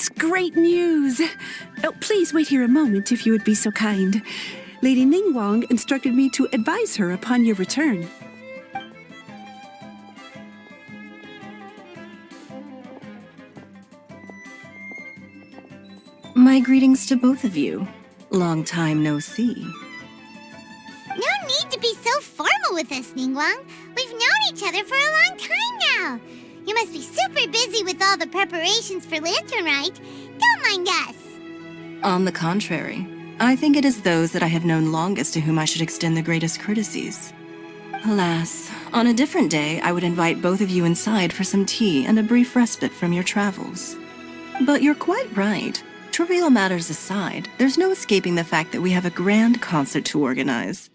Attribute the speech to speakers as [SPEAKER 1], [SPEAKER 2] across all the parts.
[SPEAKER 1] That's great news! Oh, please wait here a moment if you would be so kind. Lady Ningguang instructed me to advise her upon your return.
[SPEAKER 2] My greetings to both of you. Long time no see.
[SPEAKER 3] No need to be so formal with us, Ningguang. We've known each other for a long time now. You must be super busy with all the preparations for Lantern Rite. Don't mind us.
[SPEAKER 2] On the contrary, I think it is those that I have known longest to whom I should extend the greatest courtesies. Alas, on a different day, I would invite both of you inside for some tea and a brief respite from your travels. But you're quite right. Trivial matters aside, there's no escaping the fact that we have a grand concert to organize.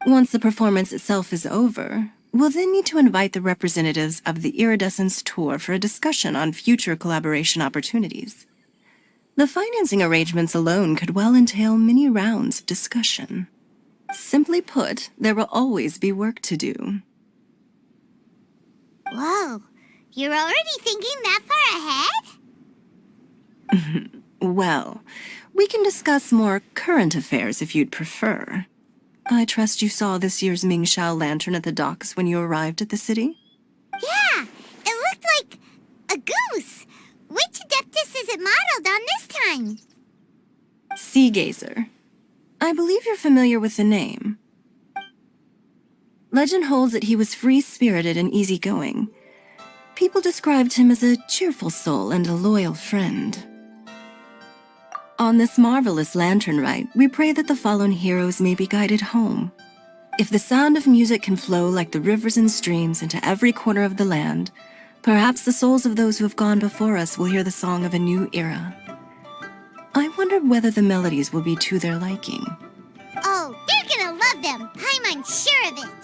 [SPEAKER 2] Once the performance itself is over, we'll then need to invite the representatives of the Iridescence Tour for a discussion on future collaboration opportunities. The financing arrangements alone could well entail many rounds of discussion. Simply put, there will always be work to do.
[SPEAKER 3] Whoa, you're already thinking that far ahead?
[SPEAKER 2] Well, we can discuss more current affairs if you'd prefer. I trust you saw this year's Mingxiao lantern at the docks when you arrived at the city?
[SPEAKER 3] Yeah, it looked like a goose. Which Adeptus is it modeled on this time?
[SPEAKER 2] Sea Gazer. I believe you're familiar with the name. Legend holds that he was free-spirited and easygoing. People described him as a cheerful soul and a loyal friend. On this marvelous lantern rite, we pray that the fallen heroes may be guided home. If the sound of music can flow like the rivers and streams into every corner of the land, perhaps the souls of those who have gone before us will hear the song of a new era. I wonder whether the melodies will be to their liking.
[SPEAKER 3] Oh, they're gonna love them. I'm sure of it.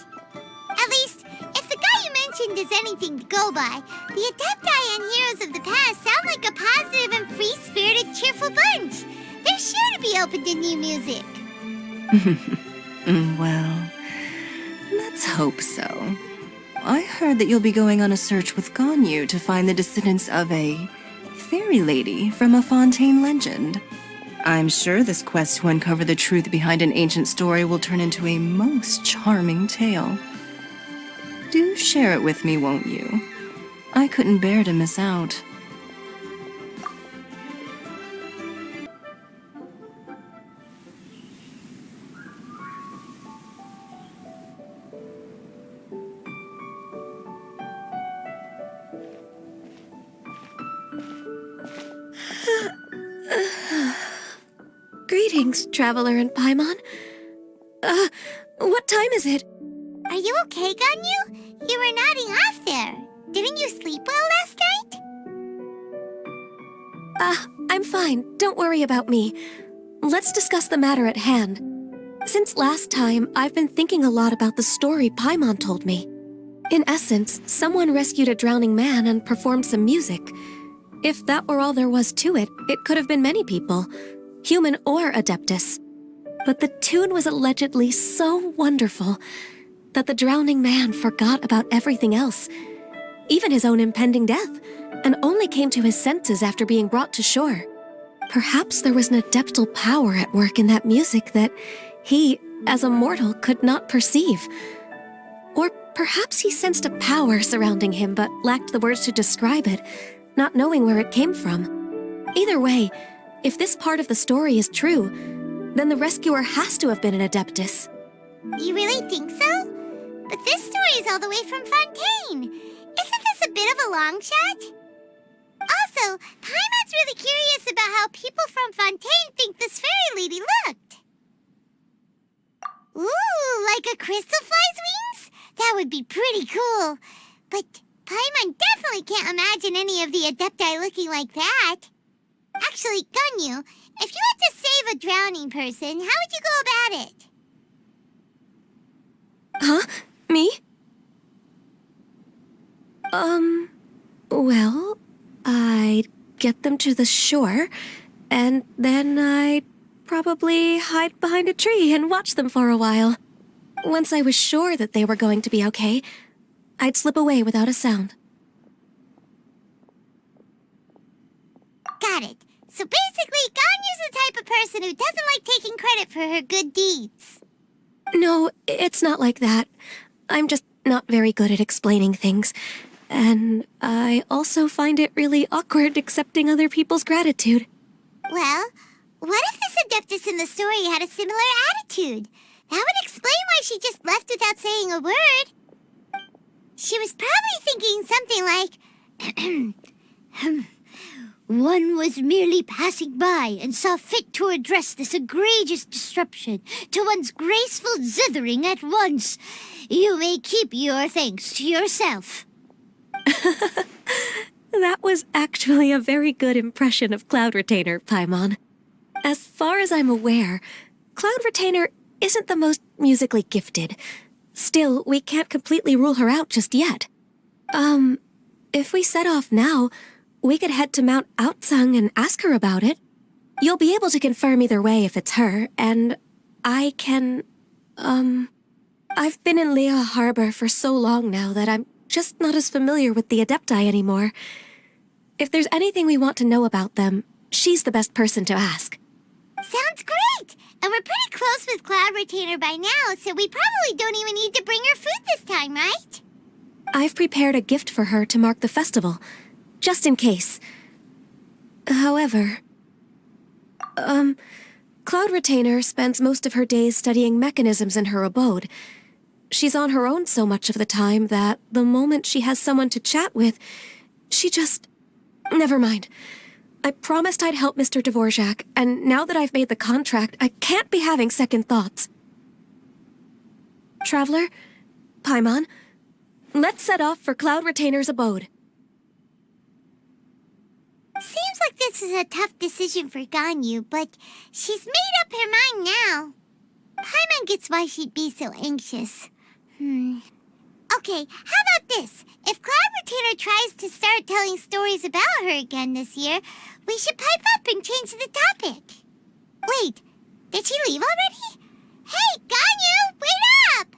[SPEAKER 3] At least, if the guy you mentioned is anything to go by, the Adepti and heroes of the past sound like a positive and free-spirited, cheerful bunch. They're sure to be open to new music.
[SPEAKER 2] Well, let's hope so. I heard that you'll be going on a search with Ganyu to find the descendants of a fairy lady from a Fontaine legend. I'm sure this quest to uncover the truth behind an ancient story will turn into a most charming tale. Do share it with me, won't you? I couldn't bear to miss out.
[SPEAKER 4] Greetings, Traveler and Paimon. What time is it?
[SPEAKER 3] Are you okay, Ganyu? You were nodding off there. Didn't you sleep well last night?
[SPEAKER 4] I'm fine. Don't worry about me. Let's discuss the matter at hand. Since last time, I've been thinking a lot about the story Paimon told me. In essence, someone rescued a drowning man and performed some music. If that were all there was to it, it could have been many people, human or Adeptus. But the tune was allegedly so wonderful that the drowning man forgot about everything else, even his own impending death, and only came to his senses after being brought to shore. Perhaps there was an adeptal power at work in that music that he, as a mortal, could not perceive. Or perhaps he sensed a power surrounding him but lacked the words to describe it, not knowing where it came from. Either way, if this part of the story is true, then the rescuer has to have been an Adeptus.
[SPEAKER 3] You really think so? But this story is all the way from Fontaine. Isn't this a bit of a long shot? Also, Paimon's really curious about how people from Fontaine think this fairy lady looked. Ooh, like a crystal fly's wings? That would be pretty cool. But Paimon definitely can't imagine any of the Adepti looking like that. Actually, Ganyu, if you had to save a drowning person, how would you go about it?
[SPEAKER 4] Huh? Me? Well, I'd get them to the shore, and then I'd probably hide behind a tree and watch them for a while. Once I was sure that they were going to be okay, I'd slip away without a sound.
[SPEAKER 3] Got it. So basically, Ganyu's the type of person who doesn't like taking credit for her good deeds.
[SPEAKER 4] No, it's not like that. I'm just not very good at explaining things. And I also find it really awkward accepting other people's gratitude.
[SPEAKER 3] Well, what if this Adeptus in the story had a similar attitude? That would explain why she just left without saying a word. She was probably thinking something like, One was merely passing by and saw fit to address this egregious disruption to one's graceful zithering at once. You may keep your thanks to yourself.
[SPEAKER 4] That was actually a very good impression of Cloud Retainer, Paimon. As far as I'm aware, Cloud Retainer isn't the most musically gifted. Still, we can't completely rule her out just yet. If we set off now, we could head to Mount Outsung and ask her about it. You'll be able to confirm either way if it's her, and I can, I've been in Liyue Harbor for so long now that I'm just not as familiar with the Adepti anymore. If there's anything we want to know about them, she's the best person to ask.
[SPEAKER 3] Sounds great! And we're pretty close with Cloud Retainer by now, so we probably don't even need to bring her food this time, right?
[SPEAKER 4] I've prepared a gift for her to mark the festival, just in case. However, Cloud Retainer spends most of her days studying mechanisms in her abode. She's on her own so much of the time that the moment she has someone to chat with, she just... Never mind. I promised I'd help Mr. Dvorak, and now that I've made the contract, I can't be having second thoughts. Traveler, Paimon, let's set off for Cloud Retainer's abode.
[SPEAKER 3] Seems like this is a tough decision for Ganyu, but she's made up her mind now. Paimon gets why she'd be so anxious. Okay, how about this? If Cloud Retainer tries to start telling stories about her again this year, we should pipe up and change the topic. Wait, did she leave already? Hey, Ganyu, wait up!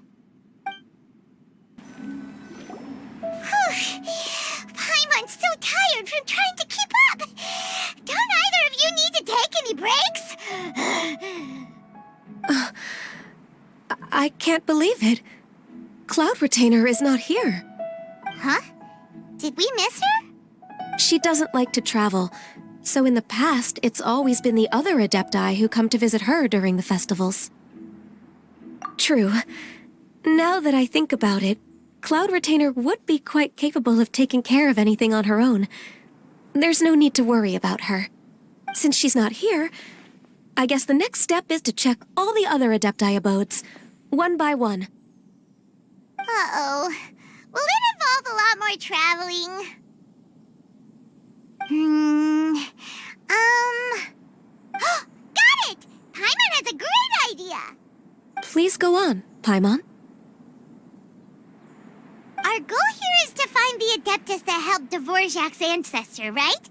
[SPEAKER 3] Paimon's so tired from trying to keep up. Don't either of you need to take any breaks?
[SPEAKER 4] I can't believe it. Cloud Retainer is not here.
[SPEAKER 3] Huh? Did we miss her?
[SPEAKER 4] She doesn't like to travel, so in the past, it's always been the other Adepti who come to visit her during the festivals. True. Now that I think about it, Cloud Retainer would be quite capable of taking care of anything on her own. There's no need to worry about her. Since she's not here, I guess the next step is to check all the other Adepti abodes, one by one.
[SPEAKER 3] Uh-oh. Will it involve a lot more traveling? Got it! Paimon has a great idea!
[SPEAKER 4] Please go on, Paimon.
[SPEAKER 3] Our goal here is to find the Adeptus that helped Dvorak's ancestor, right?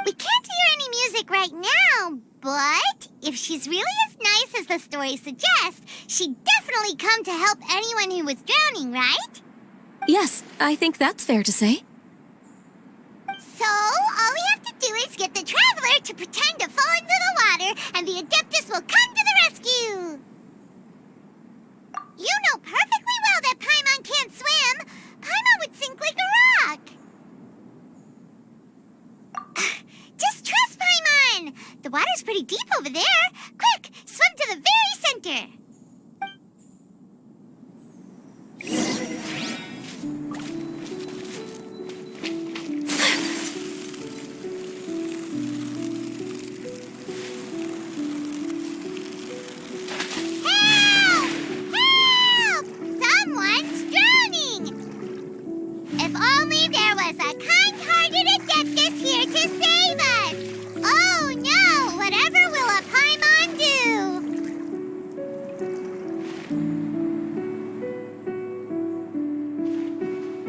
[SPEAKER 3] We can't hear any music right now, but if she's really as nice as the story suggests, she'd definitely come to help anyone who was drowning, right?
[SPEAKER 4] Yes, I think that's fair to say.
[SPEAKER 3] So, all we have to do is get the Traveler to pretend to fall into the water, and the Adeptus will come to the rescue! You know perfectly well that Paimon can't swim! Paimon would sink like a rock! Just trust Paimon! The water's pretty deep over there! Quick, swim to the very center!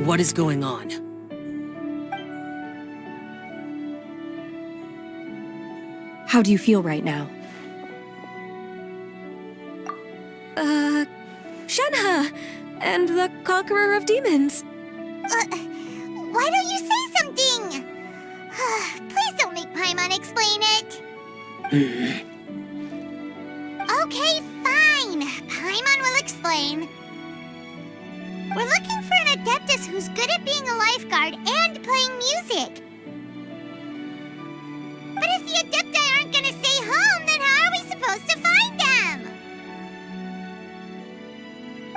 [SPEAKER 5] What is going on?
[SPEAKER 2] How do you feel right now?
[SPEAKER 4] Shenhe! And the Conqueror of Demons!
[SPEAKER 3] Why don't you say something? Please don't make Paimon explain it? Okay, fine. Paimon will explain. We're looking for an Adeptus who's good at being a lifeguard and playing music. But if the Adepti aren't gonna stay home, then how are we supposed to find them?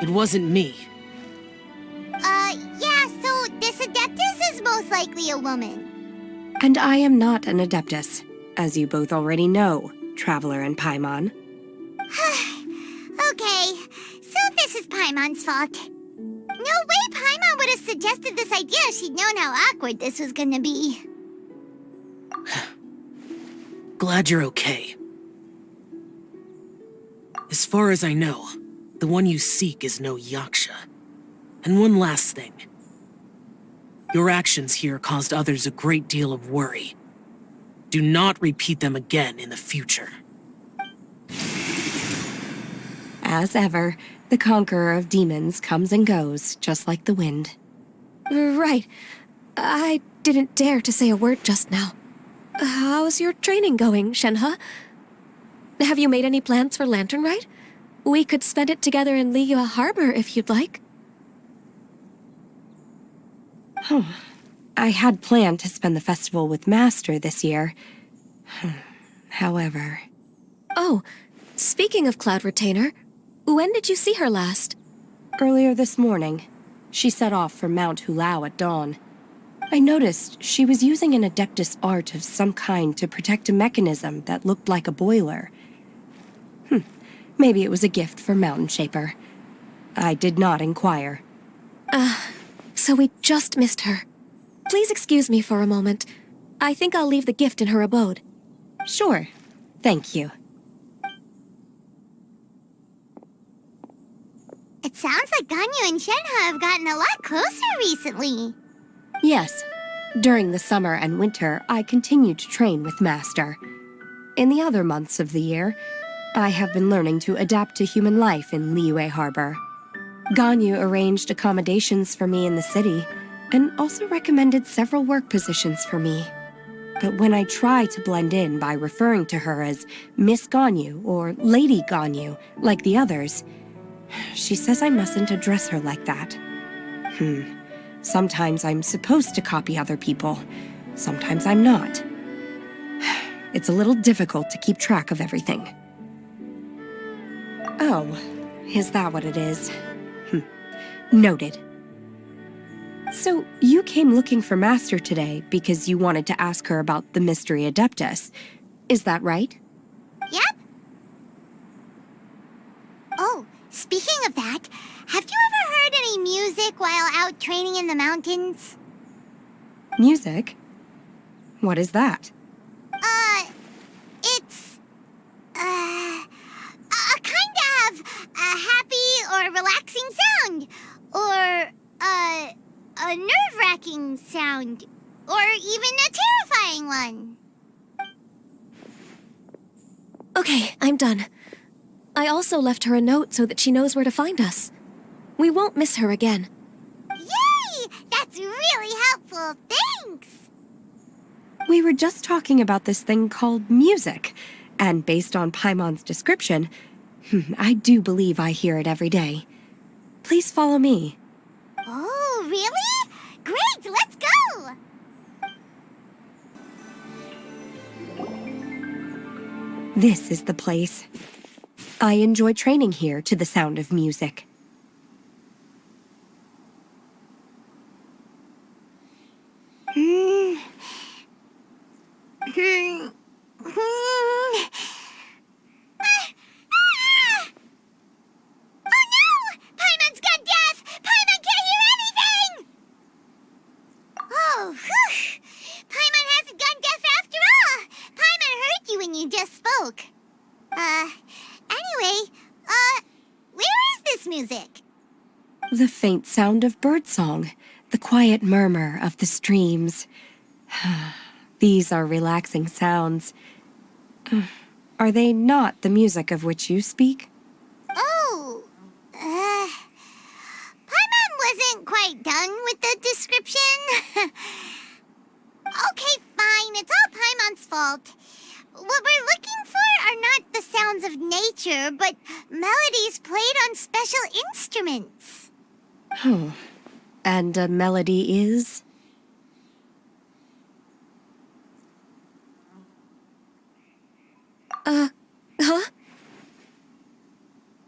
[SPEAKER 5] It wasn't me.
[SPEAKER 3] Yeah, so this Adeptus is most likely a woman.
[SPEAKER 6] And I am not an Adeptus, as you both already know, Traveler and Paimon.
[SPEAKER 3] Okay, so this is Paimon's fault. No way Paimon would have suggested this idea if she'd known how awkward this was gonna be.
[SPEAKER 5] Glad you're okay. As far as I know, the one you seek is no Yaksha. And one last thing. Your actions here caused others a great deal of worry. Do not repeat them again in the future.
[SPEAKER 6] As ever, the conqueror of demons comes and goes, just like the wind.
[SPEAKER 4] Right. I didn't dare to say a word just now. How's your training going, Shenhe? Have you made any plans for Lantern Rite? We could spend it together in Liyue Harbor if you'd like.
[SPEAKER 6] I had planned to spend the festival with Master this year. However...
[SPEAKER 4] Oh, speaking of Cloud Retainer, when did you see her last?
[SPEAKER 6] Earlier this morning, she set off for Mount Hulao at dawn. I noticed she was using an Adeptus art of some kind to protect a mechanism that looked like a boiler. Maybe it was a gift for Mountain Shaper. I did not inquire.
[SPEAKER 4] So we just missed her. Please excuse me for a moment. I think I'll leave the gift in her abode.
[SPEAKER 6] Sure. Thank you.
[SPEAKER 3] It sounds like Ganyu and Shenhe have gotten a lot closer recently.
[SPEAKER 6] Yes. During the summer and winter, I continued to train with Master. In the other months of the year, I have been learning to adapt to human life in Liyue Harbor. Ganyu arranged accommodations for me in the city, and also recommended several work positions for me. But when I try to blend in by referring to her as Miss Ganyu or Lady Ganyu, like the others, she says I mustn't address her like that. Sometimes I'm supposed to copy other people. Sometimes I'm not. It's a little difficult to keep track of everything. Oh, is that what it is? Noted. So, you came looking for Master today because you wanted to ask her about the Mystery Adeptus. Is that right?
[SPEAKER 3] Yep. Oh, speaking of that, have you ever heard any music while out training in the mountains?
[SPEAKER 6] Music? What is that?
[SPEAKER 3] It's, a kind of a happy or relaxing sound, or, a nerve-wracking sound, or even a terrifying one.
[SPEAKER 4] Okay, I'm done. I also left her a note so that she knows where to find us. We won't miss her again.
[SPEAKER 3] Yay! That's really helpful, thanks!
[SPEAKER 6] We were just talking about this thing called music, and based on Paimon's description, I do believe I hear it every day. Please follow me.
[SPEAKER 3] Oh, really? Great, let's go!
[SPEAKER 6] This is the place. I enjoy training here to the sound of music.
[SPEAKER 3] Oh no! Paimon's gone deaf! Paimon can't hear anything! Oh, whew! Paimon hasn't gone deaf after all! Paimon heard you when you just spoke. Anyway, where is this music?
[SPEAKER 6] The faint sound of birdsong, the quiet murmur of the streams. These are relaxing sounds. Are they not the music of which you speak?
[SPEAKER 3] Oh, Paimon wasn't quite done with the description. Okay, fine. It's all Paimon's fault. What we're looking for are not the sounds of nature, but melodies played on special instruments.
[SPEAKER 6] Oh. And a melody is?
[SPEAKER 4] Huh?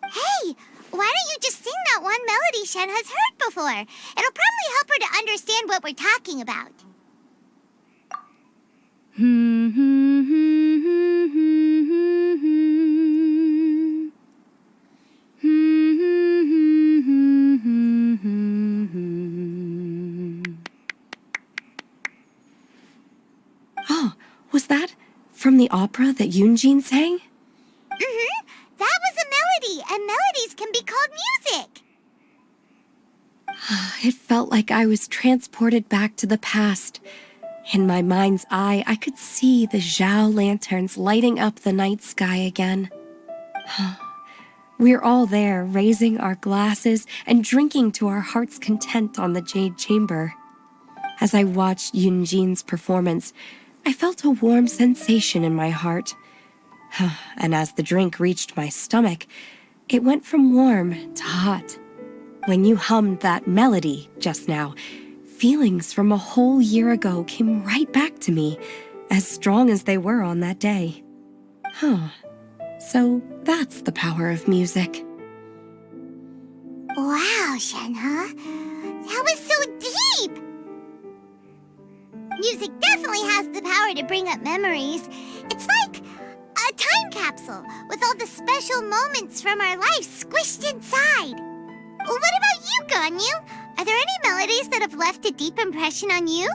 [SPEAKER 3] Hey, why don't you just sing that one melody Shen has heard before? It'll probably help her to understand what we're talking about.
[SPEAKER 6] Oh, was that from the opera that Yunjin sang?
[SPEAKER 3] That was a melody, and melodies can be called music.
[SPEAKER 6] It felt like I was transported back to the past. In my mind's eye, I could see the Zhao lanterns lighting up the night sky again. We're all there, raising our glasses and drinking to our heart's content on the Jade Chamber. As I watched Yunjin's performance, I felt a warm sensation in my heart. And as the drink reached my stomach, it went from warm to hot. When you hummed that melody just now, feelings from a whole year ago came right back to me, as strong as they were on that day. So that's the power of music.
[SPEAKER 3] Wow, Shenhe. That was so deep! Music definitely has the power to bring up memories. It's like a time capsule with all the special moments from our lives squished inside. What about you, Ganyu? Are there any melodies that have left a deep impression on you?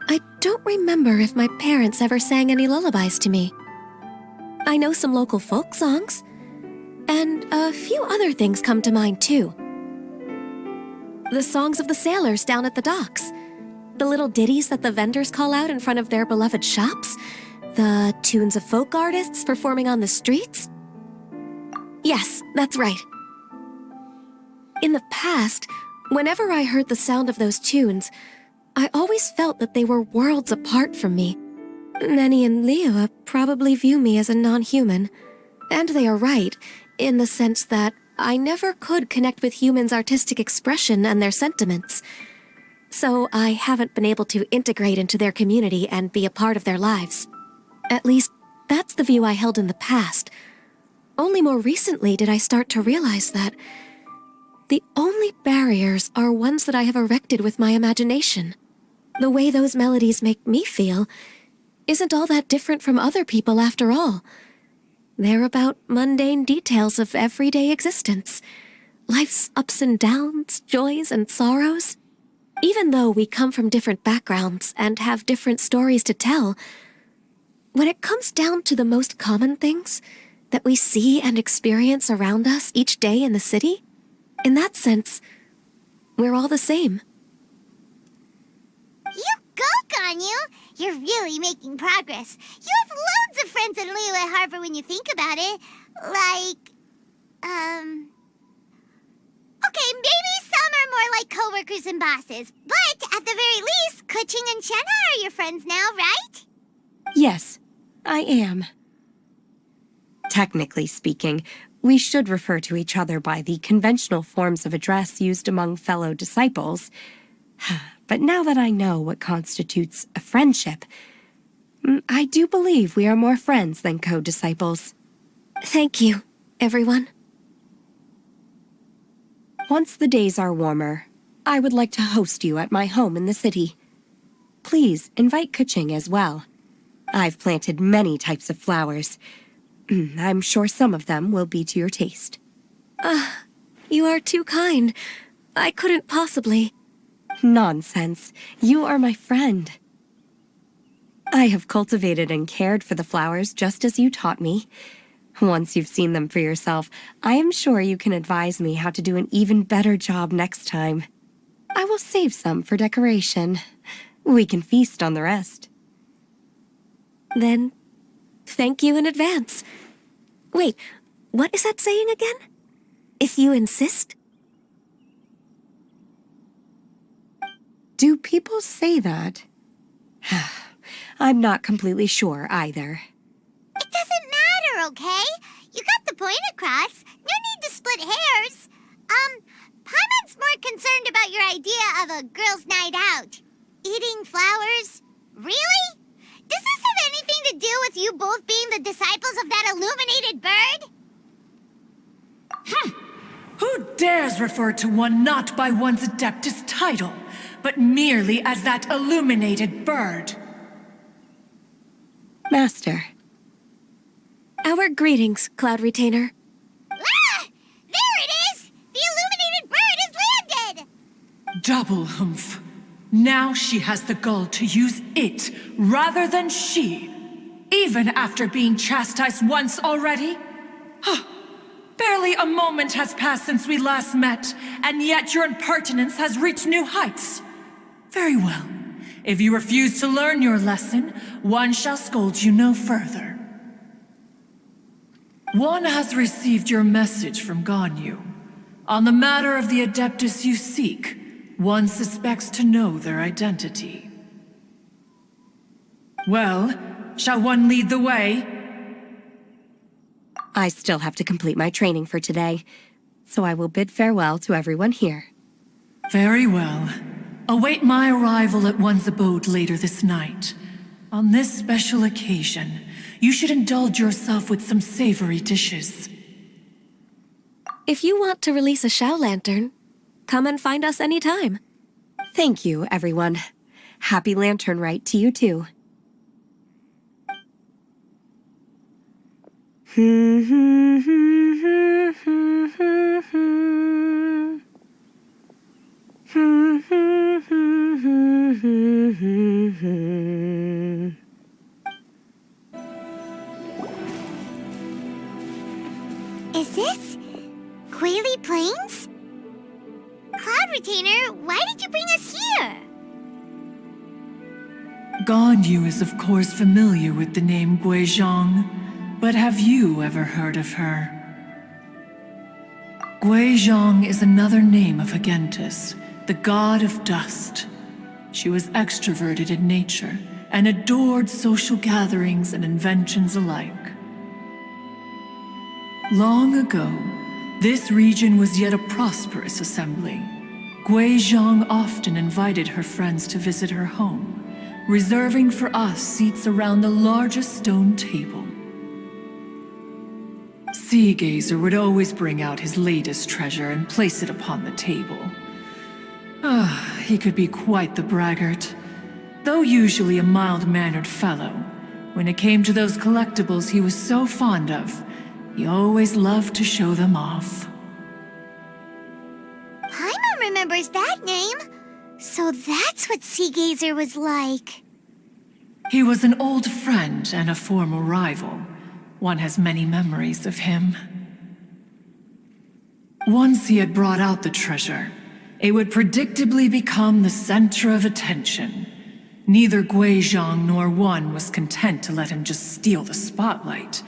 [SPEAKER 4] I don't remember if my parents ever sang any lullabies to me. I know some local folk songs, and a few other things come to mind too. The songs of the sailors down at the docks, the little ditties that the vendors call out in front of their beloved shops, the tunes of folk artists performing on the streets. Yes, that's right. In the past, whenever I heard the sound of those tunes, I always felt that they were worlds apart from me. Nenny and Liyue probably view me as a non-human. And they are right, in the sense that I never could connect with humans' artistic expression and their sentiments. So I haven't been able to integrate into their community and be a part of their lives. At least, that's the view I held in the past. Only more recently did I start to realize that the only barriers are ones that I have erected with my imagination. The way those melodies make me feel isn't all that different from other people after all. They're about mundane details of everyday existence. Life's ups and downs, joys and sorrows. Even though we come from different backgrounds and have different stories to tell, when it comes down to the most common things that we see and experience around us each day in the city, in that sense, we're all the same.
[SPEAKER 3] You go, Ganyu! You're really making progress. You have loads of friends in Liyue Harbor when you think about it. Okay, maybe some are more like coworkers and bosses, but at the very least, Kuching and Shenhe are your friends now, right?
[SPEAKER 6] Yes, I am. Technically speaking, we should refer to each other by the conventional forms of address used among fellow disciples. But now that I know what constitutes a friendship, I do believe we are more friends than co-disciples.
[SPEAKER 4] Thank you, everyone.
[SPEAKER 6] Once the days are warmer, I would like to host you at my home in the city. Please invite Kuching as well. I've planted many types of flowers. I'm sure some of them will be to your taste.
[SPEAKER 4] You are too kind. I couldn't possibly.
[SPEAKER 6] Nonsense. You are my friend. I have cultivated and cared for the flowers just as you taught me. Once you've seen them for yourself, I am sure you can advise me how to do an even better job next time. I will save some for decoration. We can feast on the rest.
[SPEAKER 4] Then, thank you in advance. Wait, what is that saying again? If you insist?
[SPEAKER 6] Do people say that? I'm not completely sure either.
[SPEAKER 3] It doesn't matter, okay? You got the point across. No need to split hairs. Paimon's more concerned about your idea of a girls' night out. Eating flowers? Really? Does this have anything to do with you both being the disciples of that illuminated bird?
[SPEAKER 7] Who dares refer to one not by one's Adeptus title, but merely as that illuminated bird?
[SPEAKER 6] Master.
[SPEAKER 4] Our greetings, Cloud Retainer.
[SPEAKER 3] Ah! There it is! The illuminated bird has landed!
[SPEAKER 7] Double humph. Now she has the gall to use it rather than she, even after being chastised once already? Barely a moment has passed since we last met, and yet your impertinence has reached new heights. Very well. If you refuse to learn your lesson, one shall scold you no further. One has received your message from Ganyu. On the matter of the Adeptus you seek, one suspects to know their identity. Well, shall one lead the way?
[SPEAKER 6] I still have to complete my training for today, so I will bid farewell to everyone here.
[SPEAKER 7] Very well. Await my arrival at one's abode later this night. On this special occasion, you should indulge yourself with some savory dishes.
[SPEAKER 4] If you want to release a Shao Lantern, come and find us anytime.
[SPEAKER 6] Thank you, everyone. Happy Lantern Rite to you too.
[SPEAKER 3] Is this Quaily Plains? Cloud Retainer, why did you bring us here?
[SPEAKER 7] Ganyu is of course familiar with the name Guizhong, but have you ever heard of her? Guizhong is another name of Agentis, the god of dust. She was extroverted in nature and adored social gatherings and inventions alike. Long ago, this region was yet a prosperous assembly. Guizhong often invited her friends to visit her home, reserving for us seats around the largest stone table. Sea Gazer would always bring out his latest treasure and place it upon the table. He could be quite the braggart. Though usually a mild-mannered fellow, when it came to those collectibles he was so fond of, he always loved to show them off.
[SPEAKER 3] Paimon remembers that name. So that's what Sea Gazer was like.
[SPEAKER 7] He was an old friend and a former rival. One has many memories of him. Once he had brought out the treasure, it would predictably become the center of attention. Neither Guizhong nor one was content to let him just steal the spotlight.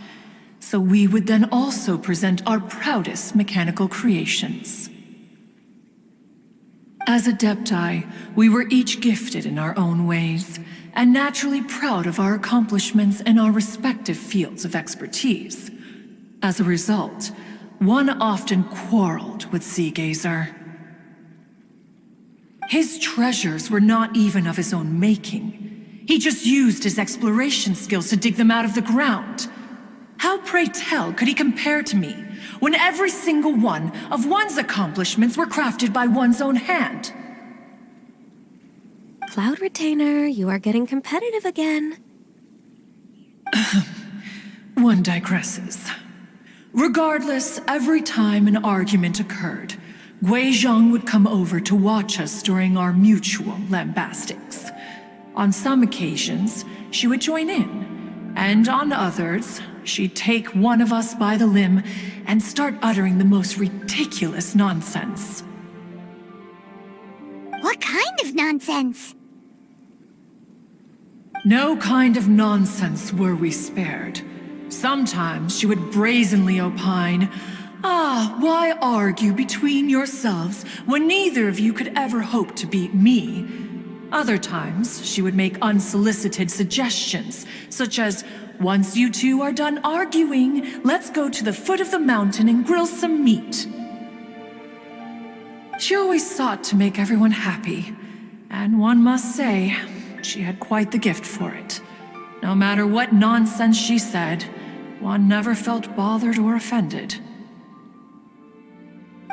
[SPEAKER 7] So we would then also present our proudest mechanical creations. As Adepti, we were each gifted in our own ways, and naturally proud of our accomplishments in our respective fields of expertise. As a result, one often quarreled with Sea Gazer. His treasures were not even of his own making. He just used his exploration skills to dig them out of the ground. How, pray tell, could he compare to me, when every single one of one's accomplishments were crafted by one's own hand?
[SPEAKER 4] Cloud Retainer, you are getting competitive again.
[SPEAKER 7] One digresses. Regardless, every time an argument occurred, Guizhong would come over to watch us during our mutual lambastics. On some occasions, she would join in, and on others, she'd take one of us by the limb and start uttering the most ridiculous nonsense.
[SPEAKER 3] What kind of nonsense?
[SPEAKER 7] No kind of nonsense were we spared. Sometimes she would brazenly opine, why argue between yourselves when neither of you could ever hope to beat me? Other times, she would make unsolicited suggestions, such as, "Once you two are done arguing, let's go to the foot of the mountain and grill some meat." She always sought to make everyone happy, and one must say, she had quite the gift for it. No matter what nonsense she said, one never felt bothered or offended.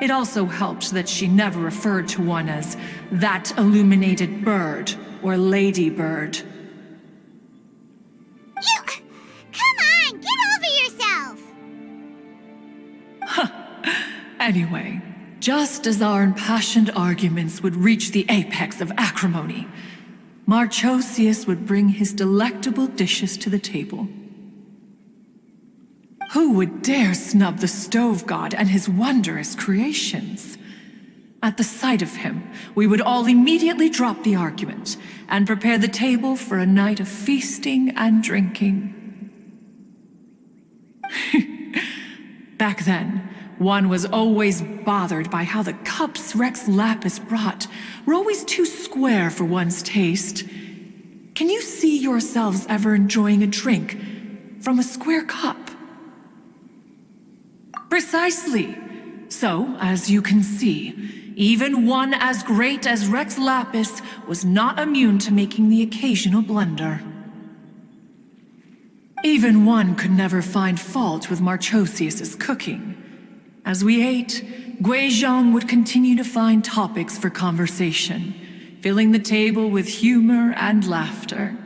[SPEAKER 7] It also helped that she never referred to one as that illuminated bird or ladybird.
[SPEAKER 3] Come on, get over yourself!
[SPEAKER 7] Anyway, just as our impassioned arguments would reach the apex of acrimony, Marchosius would bring his delectable dishes to the table. Who would dare snub the stove god and his wondrous creations? At the sight of him, we would all immediately drop the argument and prepare the table for a night of feasting and drinking. Back then, one was always bothered by how the cups Rex Lapis brought were always too square for one's taste. Can you see yourselves ever enjoying a drink from a square cup? Precisely. So, as you can see, even one as great as Rex Lapis was not immune to making the occasional blunder. Even one could never find fault with Marchosius's cooking. As we ate, Guizhong would continue to find topics for conversation, filling the table with humor and laughter.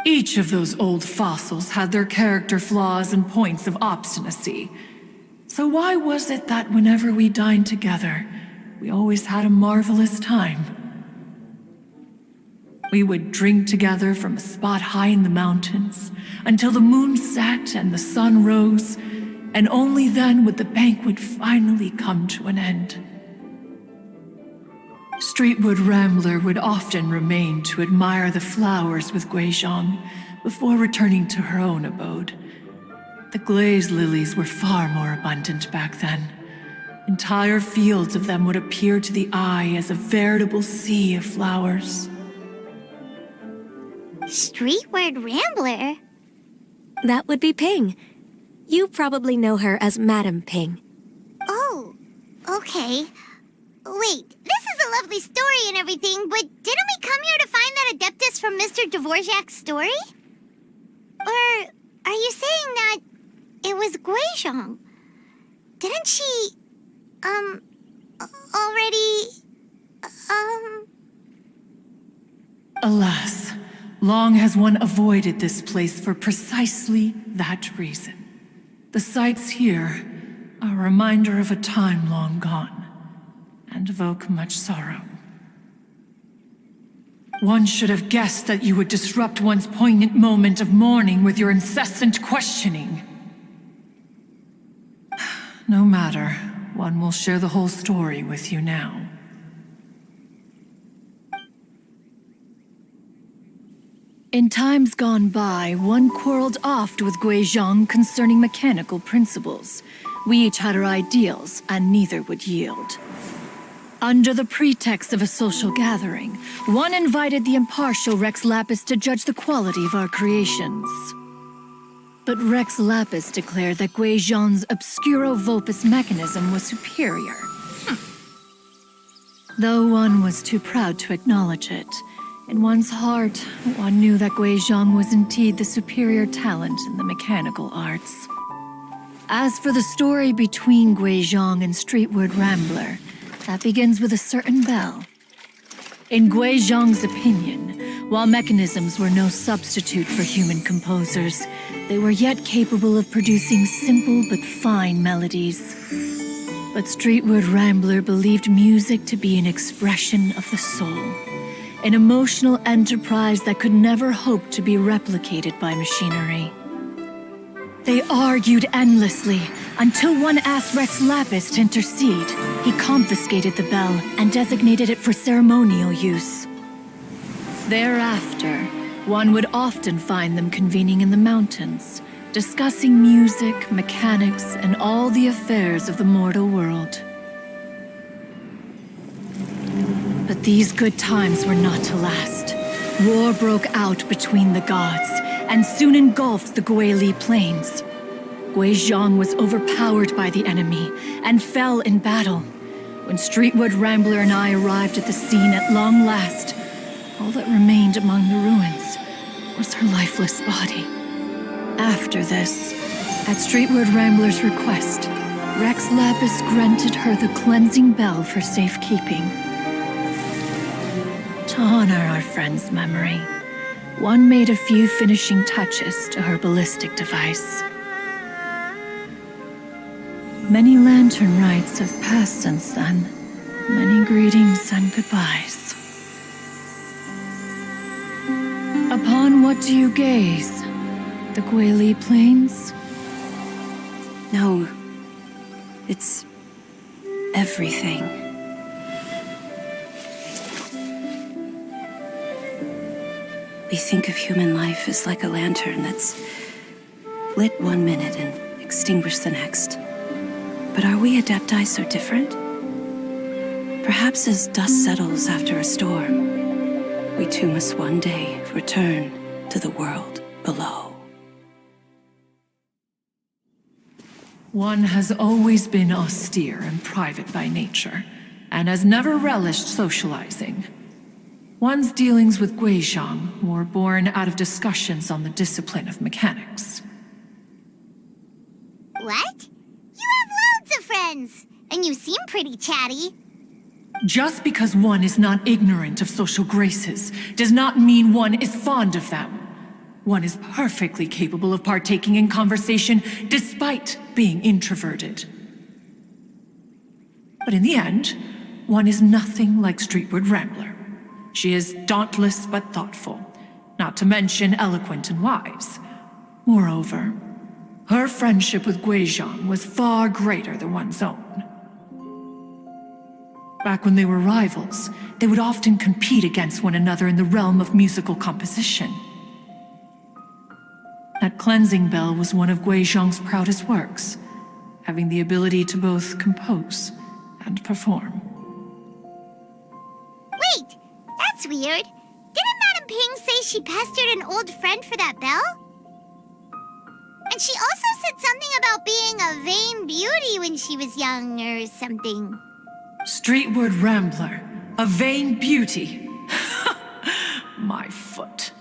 [SPEAKER 7] Each of those old fossils had their character flaws and points of obstinacy. So why was it that whenever we dined together, we always had a marvelous time? We would drink together from a spot high in the mountains until the moon set and the sun rose, and only then would the banquet finally come to an end. Streetwood Rambler would often remain to admire the flowers with Guizhong before returning to her own abode. The glaze lilies were far more abundant back then. Entire fields of them would appear to the eye as a veritable sea of flowers.
[SPEAKER 3] Streetward Rambler?
[SPEAKER 4] That would be Ping. You probably know her as Madam Ping.
[SPEAKER 3] Oh, okay. Wait, this is a lovely story and everything, but didn't we come here to find that Adeptus from Mr. Dvorak's story? Or are you saying that it was Guizhong? Didn't she, already,
[SPEAKER 7] Alas, long has one avoided this place for precisely that reason. The sights here are a reminder of a time long gone, and evoke much sorrow. One should have guessed that you would disrupt one's poignant moment of mourning with your incessant questioning. No matter, one will share the whole story with you now. In times gone by, one quarreled oft with Guizhong concerning mechanical principles. We each had our ideals, and neither would yield. Under the pretext of a social gathering, one invited the impartial Rex Lapis to judge the quality of our creations. But Rex Lapis declared that Guizhong's Obscuro Vulpus mechanism was superior. Though one was too proud to acknowledge it, in one's heart, one knew that Guizhong was indeed the superior talent in the mechanical arts. As for the story between Guizhong and Streetward Rambler, that begins with a certain bell. In Guizhong's opinion, while mechanisms were no substitute for human composers, they were yet capable of producing simple but fine melodies. But Streetward Rambler believed music to be an expression of the soul, an emotional enterprise that could never hope to be replicated by machinery. They argued endlessly, until one asked Rex Lapis to intercede. He confiscated the bell and designated it for ceremonial use. Thereafter, one would often find them convening in the mountains, discussing music, mechanics, and all the affairs of the mortal world. But these good times were not to last. War broke out between the gods, and soon engulfed the Guili Plains. Guizhong was overpowered by the enemy, and fell in battle. When Streetwood Rambler and I arrived at the scene at long last, all that remained among the ruins was her lifeless body. After this, at Streetwood Rambler's request, Rex Lapis granted her the cleansing bell for safekeeping. To honor our friend's memory, one made a few finishing touches to her ballistic device. Many lantern rites have passed since then. Many greetings and goodbyes. Upon what do you gaze? The Guili Plains?
[SPEAKER 1] No. It's everything. We think of human life as like a lantern that's lit one minute and extinguished the next. But are we Adepti so different? Perhaps as dust settles after a storm, we too must one day return to the world below.
[SPEAKER 7] One has always been austere and private by nature, and has never relished socializing. One's dealings with Guizhong were born out of discussions on the discipline of mechanics.
[SPEAKER 3] What? You have loads of friends, and you seem pretty chatty.
[SPEAKER 7] Just because one is not ignorant of social graces does not mean one is fond of them. One is perfectly capable of partaking in conversation despite being introverted. But in the end, one is nothing like Streetwood Rambler. She is dauntless but thoughtful, not to mention eloquent and wise. Moreover, her friendship with Guizhong was far greater than one's own. Back when they were rivals, they would often compete against one another in the realm of musical composition. That cleansing bell was one of Guizhong's proudest works, having the ability to both compose and perform.
[SPEAKER 3] Wait, that's weird. Didn't Madame Ping say she pestered an old friend for that bell? And she also said something about being a vain beauty when she was young or something.
[SPEAKER 7] Streetwood Rambler, a vain beauty. My foot.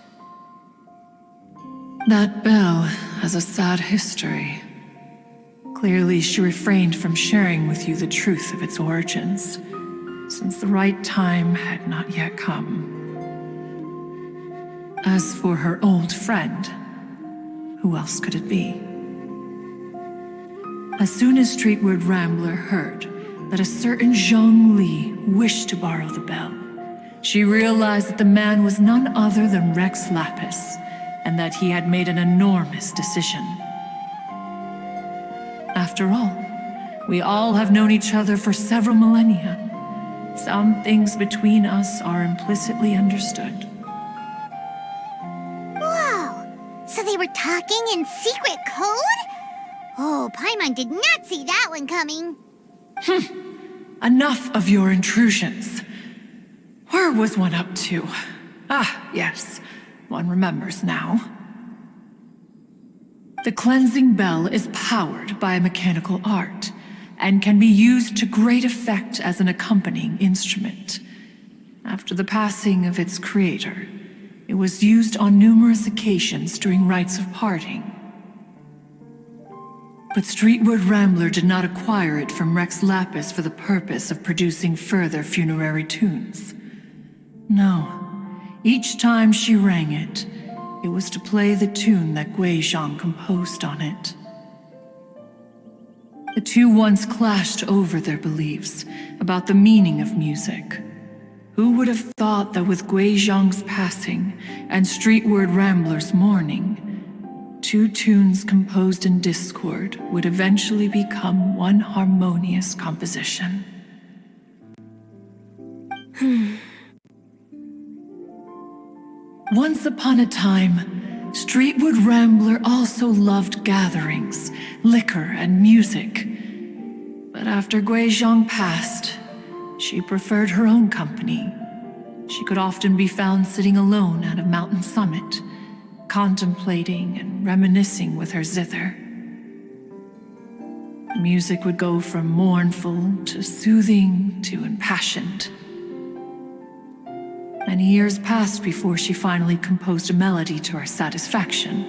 [SPEAKER 7] That bell has a sad history. Clearly, she refrained from sharing with you the truth of its origins, since the right time had not yet come. As for her old friend, who else could it be? As soon as Streetwood Rambler heard that a certain Zhang Li wished to borrow the bell, she realized that the man was none other than Rex Lapis, and that he had made an enormous decision. After all, we all have known each other for several millennia. Some things between us are implicitly understood.
[SPEAKER 3] Whoa! So they were talking in secret code? Oh, Paimon did not see that one coming.
[SPEAKER 7] Enough of your intrusions. Where was one up to? Ah, yes. One remembers now. The cleansing bell is powered by a mechanical art, and can be used to great effect as an accompanying instrument. After the passing of its creator, it was used on numerous occasions during rites of parting. But Streetwood Rambler did not acquire it from Rex Lapis for the purpose of producing further funerary tunes. No. Each time she rang it, it was to play the tune that Guizhong composed on it. The two once clashed over their beliefs about the meaning of music. Who would have thought that with Guizhong's passing and Streetwood Rambler's mourning, two tunes composed in discord would eventually become one harmonious composition? Once upon a time, Streetwood Rambler also loved gatherings, liquor, and music. But after Guizhong passed, She preferred her own company. She could often be found sitting alone at a mountain summit, contemplating and reminiscing with her zither. The music would go from mournful to soothing to impassioned. Many years passed before she finally composed a melody to her satisfaction.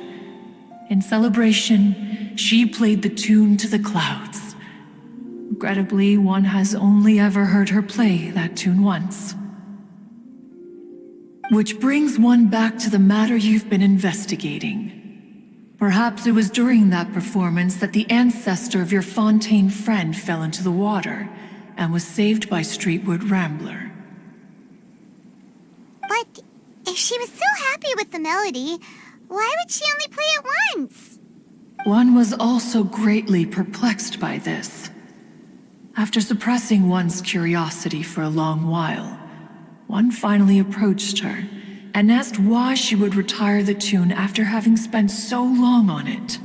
[SPEAKER 7] In celebration, she played the tune to the clouds. Regrettably, one has only ever heard her play that tune once. Which brings one back to the matter you've been investigating. Perhaps it was during that performance that the ancestor of your Fontaine friend fell into the water and was saved by Streetwood Rambler.
[SPEAKER 3] But if she was so happy with the melody, why would she only play it once?
[SPEAKER 7] One was also greatly perplexed by this. After suppressing one's curiosity for a long while, one finally approached her and asked why she would retire the tune after having spent so long on it.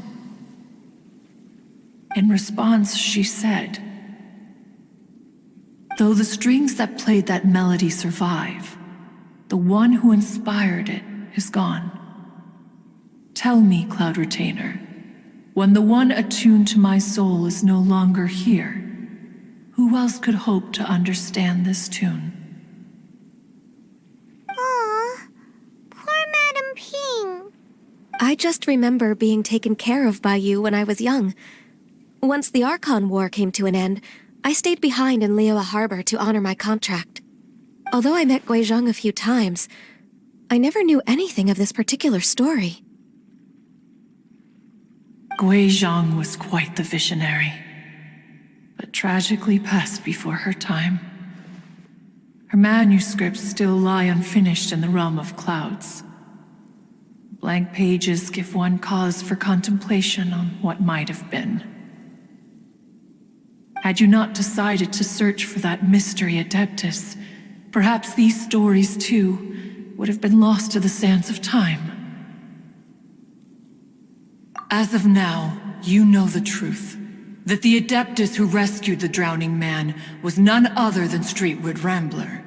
[SPEAKER 7] In response, she said, "Though the strings that played that melody survive, the one who inspired it is gone. Tell me, Cloud Retainer, when the one attuned to my soul is no longer here, who else could hope to understand this tune?"
[SPEAKER 3] Aw, poor Madam Ping.
[SPEAKER 4] I just remember being taken care of by you when I was young. Once the Archon War came to an end, I stayed behind in Liyue Harbor to honor my contract. Although I met Guizhong a few times, I never knew anything of this particular story.
[SPEAKER 7] Guizhong was quite the visionary, but tragically passed before her time. Her manuscripts still lie unfinished in the realm of clouds. Blank pages give one cause for contemplation on what might have been. Had you not decided to search for that mystery Adeptus, perhaps these stories, too, would have been lost to the sands of time. As of now, you know the truth. That the Adeptus who rescued the drowning man was none other than Streetwood Rambler.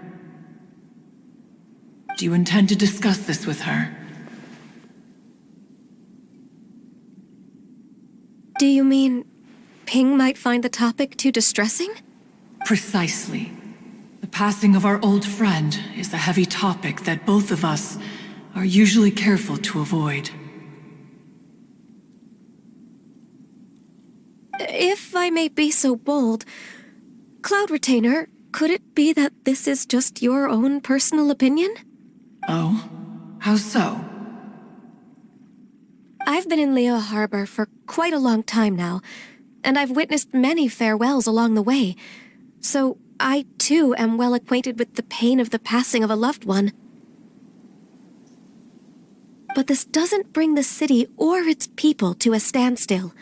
[SPEAKER 7] Do you intend to discuss this with her?
[SPEAKER 4] Do you mean Ping might find the topic too distressing?
[SPEAKER 7] Precisely. The passing of our old friend is a heavy topic that both of us are usually careful to avoid.
[SPEAKER 4] If I may be so bold, Cloud Retainer, could it be that this is just your own personal opinion?
[SPEAKER 7] Oh? How so?
[SPEAKER 4] I've been in Liyue Harbor for quite a long time now, and I've witnessed many farewells along the way, so I too am well acquainted with the pain of the passing of a loved one. But this doesn't bring the city or its people to a standstill.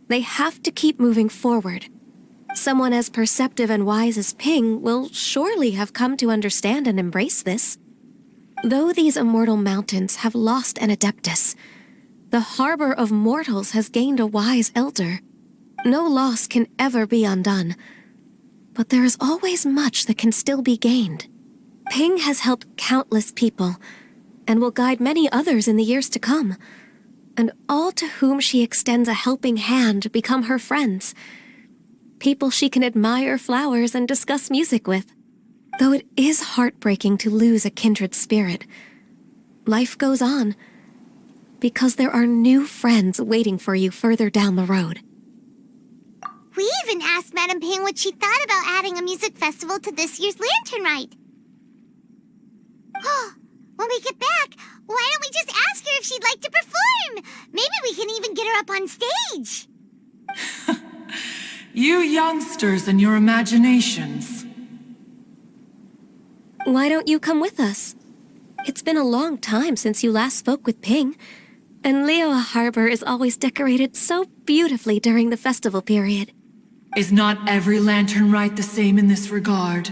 [SPEAKER 4] They have to keep moving forward. Someone as perceptive and wise as Ping will surely have come to understand and embrace this. Though these immortal mountains have lost an Adeptus, the harbor of mortals has gained a wise elder. No loss can ever be undone, but there is always much that can still be gained. Ping has helped countless people, and will guide many others in the years to come. And all to whom she extends a helping hand become her friends. People she can admire flowers and discuss music with. Though it is heartbreaking to lose a kindred spirit, life goes on, because there are new friends waiting for you further down the road.
[SPEAKER 3] We even asked Madam Ping what she thought about adding a music festival to this year's Lantern Rite. When we get back, why don't we just ask her if she'd like to perform? Maybe we can even get her up on stage.
[SPEAKER 7] You youngsters and your imaginations.
[SPEAKER 4] Why don't you come with us? It's been a long time since you last spoke with Ping, and Liyue Harbor is always decorated so beautifully during the festival period.
[SPEAKER 7] Is not every Lantern Rite the same in this regard?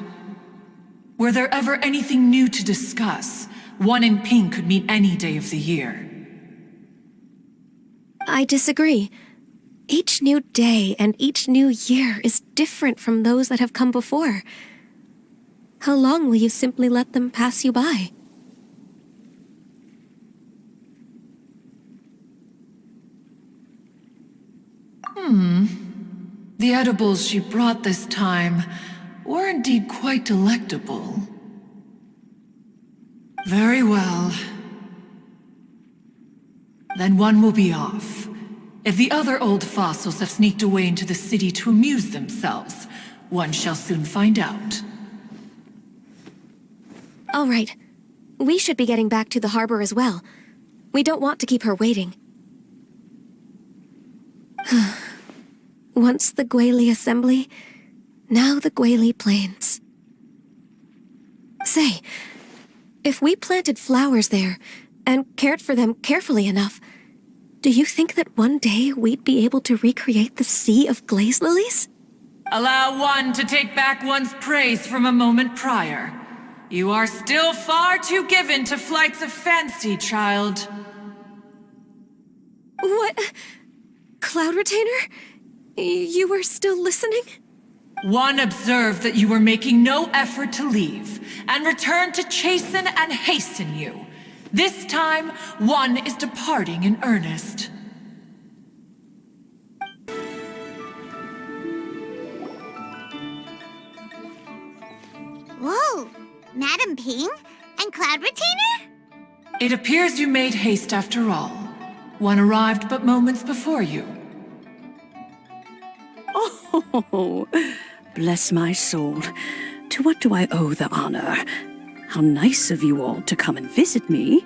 [SPEAKER 7] Were there ever anything new to discuss? One in Ping could meet any day of the year.
[SPEAKER 4] I disagree. Each new day and each new year is different from those that have come before. How long will you simply let them pass you by?
[SPEAKER 7] The edibles she brought this time were indeed quite delectable. Very well. Then one will be off. If the other old fossils have sneaked away into the city to amuse themselves, one shall soon find out.
[SPEAKER 4] All right. We should be getting back to the harbor as well. We don't want to keep her waiting. Once the Guili Assembly, now the Guili Plains. Say, if we planted flowers there and cared for them carefully enough, do you think that one day we'd be able to recreate the sea of glaze lilies?
[SPEAKER 7] Allow one to take back one's praise from a moment prior. You are still far too given to flights of fancy, child.
[SPEAKER 4] What? Cloud Retainer? You were still listening?
[SPEAKER 7] One observed that you were making no effort to leave, and returned to chasten and hasten you. This time, one is departing in earnest.
[SPEAKER 3] Whoa! Madam Ping? And Cloud Retainer?
[SPEAKER 7] It appears you made haste after all. One arrived but moments before you.
[SPEAKER 1] Oh, bless my soul. To what do I owe the honor? How nice of you all to come and visit me.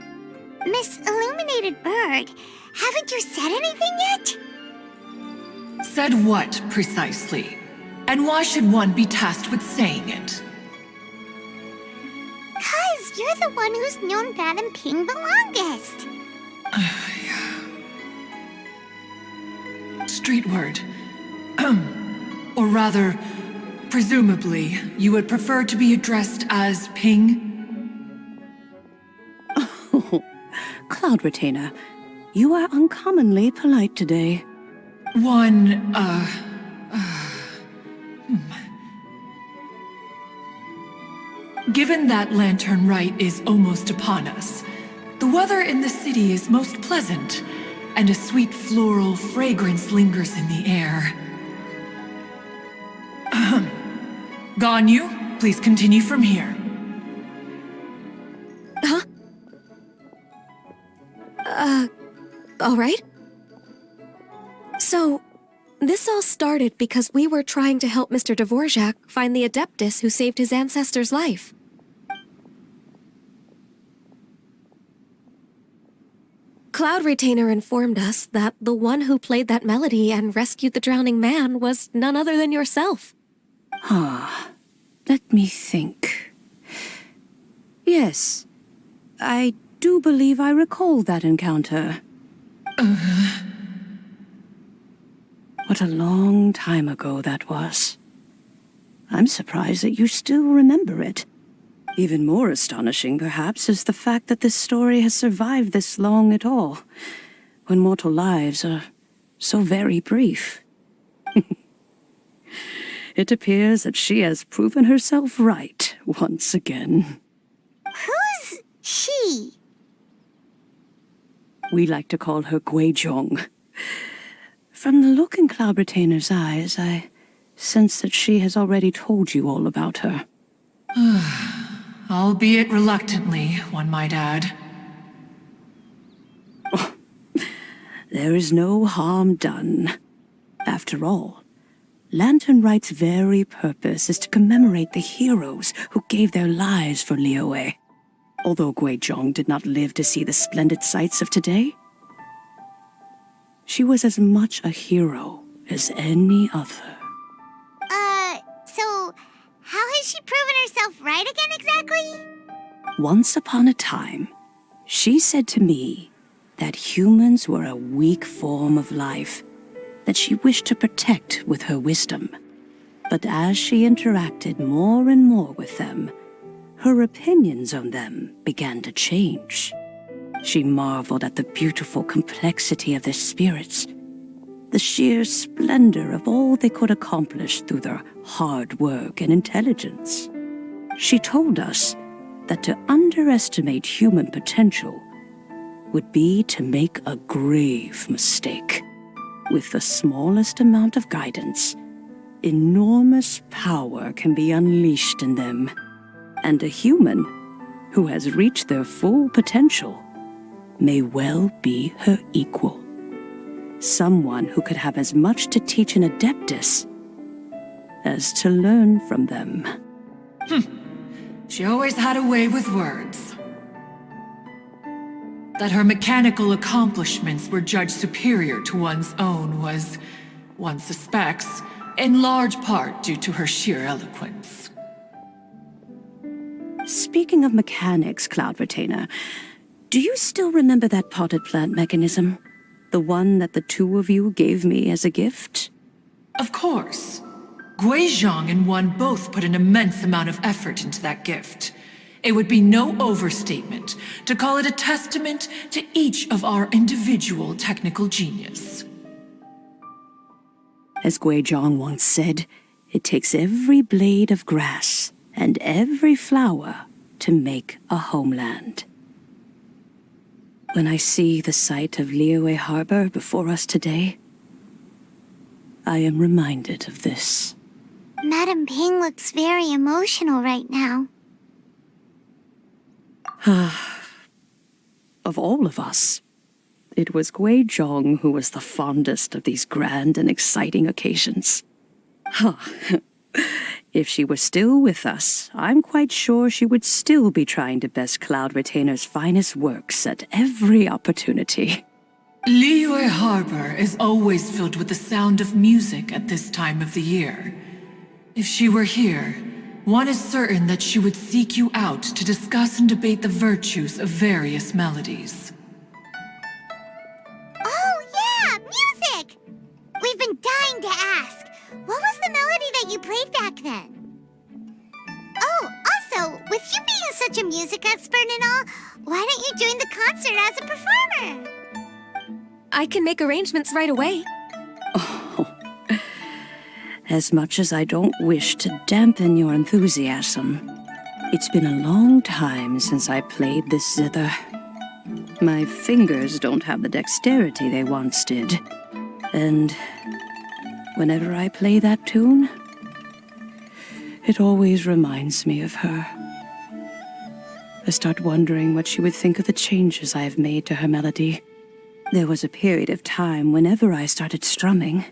[SPEAKER 3] Miss Illuminated Bird, haven't you said anything yet?
[SPEAKER 7] Said what, precisely? And why should one be tasked with saying it?
[SPEAKER 3] 'Cause you're the one who's known Madam Ping the longest.
[SPEAKER 7] Street word. Or rather, presumably, you would prefer to be addressed as Ping?
[SPEAKER 1] Oh, Cloud Retainer, you are uncommonly polite today.
[SPEAKER 7] Given that Lantern Rite is almost upon us, the weather in the city is most pleasant, and a sweet floral fragrance lingers in the air. Ganyu, please continue from here.
[SPEAKER 4] Huh? All right. So, this all started because we were trying to help Mr. Dvorak find the Adeptus who saved his ancestor's life. Cloud Retainer informed us that the one who played that melody and rescued the drowning man was none other than yourself.
[SPEAKER 1] Let me think. Yes, I do believe I recall that encounter. What a long time ago that was. I'm surprised that you still remember it. Even more astonishing, perhaps, is the fact that this story has survived this long at all, when mortal lives are so very brief. It appears that she has proven herself right once again.
[SPEAKER 3] Who's she?
[SPEAKER 1] We like to call her Guizhong. From the look in Cloud Retainer's eyes, I sense that she has already told you all about her.
[SPEAKER 7] Albeit reluctantly, one might add.
[SPEAKER 1] There is no harm done. After all, Lantern Rite's very purpose is to commemorate the heroes who gave their lives for Liyue. Although Guizhong did not live to see the splendid sights of today, she was as much a hero as any other.
[SPEAKER 3] So, how has she proven herself right again exactly?
[SPEAKER 1] Once upon a time, she said to me that humans were a weak form of life that she wished to protect with her wisdom. But as she interacted more and more with them, her opinions on them began to change. She marveled at the beautiful complexity of their spirits, the sheer splendor of all they could accomplish through their hard work and intelligence. She told us that to underestimate human potential would be to make a grave mistake. With the smallest amount of guidance, enormous power can be unleashed in them. And a human who has reached their full potential may well be her equal. Someone who could have as much to teach an Adeptus as to learn from them.
[SPEAKER 7] She always had a way with words. That her mechanical accomplishments were judged superior to one's own was, one suspects, in large part due to her sheer eloquence.
[SPEAKER 1] Speaking of mechanics, Cloud Retainer, do you still remember that potted plant mechanism? The one that the two of you gave me as a gift?
[SPEAKER 7] Of course. Guizhong and One both put an immense amount of effort into that gift. It would be no overstatement to call it a testament to each of our individual technical genius.
[SPEAKER 1] As Guizhong once said, it takes every blade of grass and every flower to make a homeland. When I see the sight of Liyue Harbor before us today, I am reminded of this.
[SPEAKER 3] Madam Ping looks very emotional right now.
[SPEAKER 1] Of all of us, it was Guizhong who was the fondest of these grand and exciting occasions. If she were still with us, I'm quite sure she would still be trying to best Cloud Retainer's finest works at every opportunity.
[SPEAKER 7] Liyue Harbor is always filled with the sound of music at this time of the year. If she were here, one is certain that she would seek you out to discuss and debate the virtues of various melodies.
[SPEAKER 3] Oh yeah, music! We've been dying to ask. What was the melody that you played back then? Oh, also, with you being such a music expert and all, why don't you join the concert as a performer?
[SPEAKER 4] I can make arrangements right away.
[SPEAKER 1] As much as I don't wish to dampen your enthusiasm, it's been a long time since I played this zither. My fingers don't have the dexterity they once did. And whenever I play that tune, it always reminds me of her. I start wondering what she would think of the changes I have made to her melody. There was a period of time whenever I started strumming,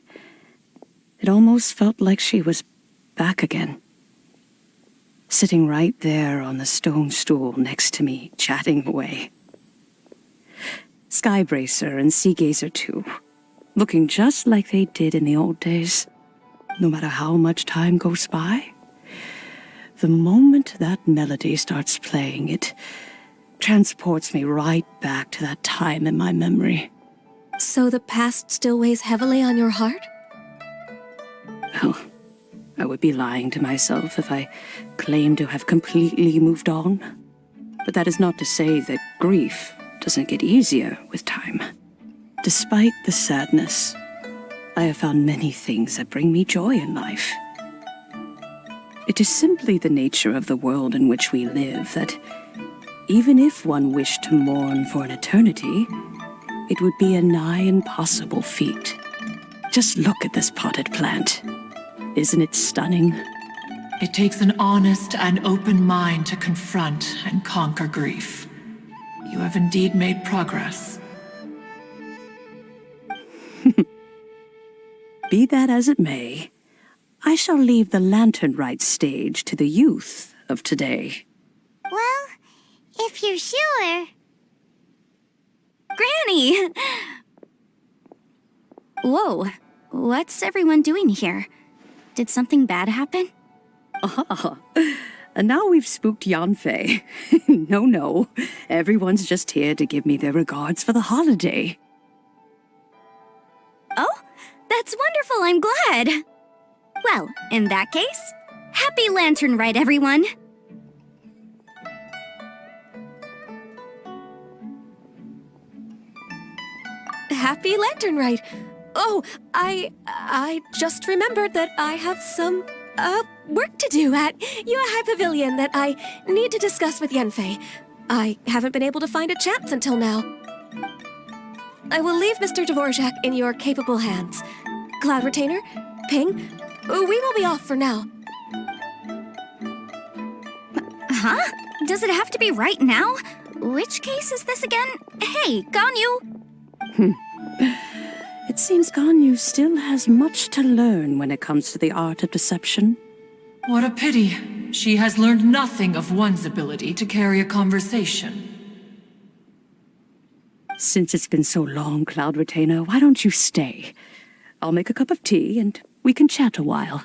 [SPEAKER 1] it almost felt like she was back again. Sitting right there on the stone stool next to me, chatting away. Skybracer and Seagazer too, looking just like they did in the old days. No matter how much time goes by, the moment that melody starts playing, it transports me right back to that time in my memory.
[SPEAKER 4] So the past still weighs heavily on your heart?
[SPEAKER 1] Well, I would be lying to myself if I claimed to have completely moved on. But that is not to say that grief doesn't get easier with time. Despite the sadness, I have found many things that bring me joy in life. It is simply the nature of the world in which we live that even if one wished to mourn for an eternity, it would be a nigh impossible feat. Just look at this potted plant. Isn't it stunning?
[SPEAKER 7] It takes an honest and open mind to confront and conquer grief. You have indeed made progress.
[SPEAKER 1] Be that as it may, I shall leave the Lantern Rite stage to the youth of today.
[SPEAKER 3] Well, if you're sure.
[SPEAKER 8] Granny! Whoa, what's everyone doing here? Did something bad happen?
[SPEAKER 1] Ah, and now we've spooked Yanfei. No, everyone's just here to give me their regards for the holiday.
[SPEAKER 8] Oh, that's wonderful, I'm glad. Well, in that case, happy Lantern Rite, everyone!
[SPEAKER 4] Happy Lantern Rite! Oh, I just remembered that I have some, work to do at Yue High Pavilion that I need to discuss with Yanfei. I haven't been able to find a chance until now. I will leave Mr. Dvorak in your capable hands. Cloud Retainer, Ping, we will be off for now.
[SPEAKER 8] Huh? Does it have to be right now? Which case is this again? Hey, Ganyu!
[SPEAKER 1] It seems Ganyu still has much to learn when it comes to the art of deception.
[SPEAKER 7] What a pity. She has learned nothing of one's ability to carry a conversation.
[SPEAKER 1] Since it's been so long, Cloud Retainer, why don't you stay? I'll make a cup of tea and we can chat a while.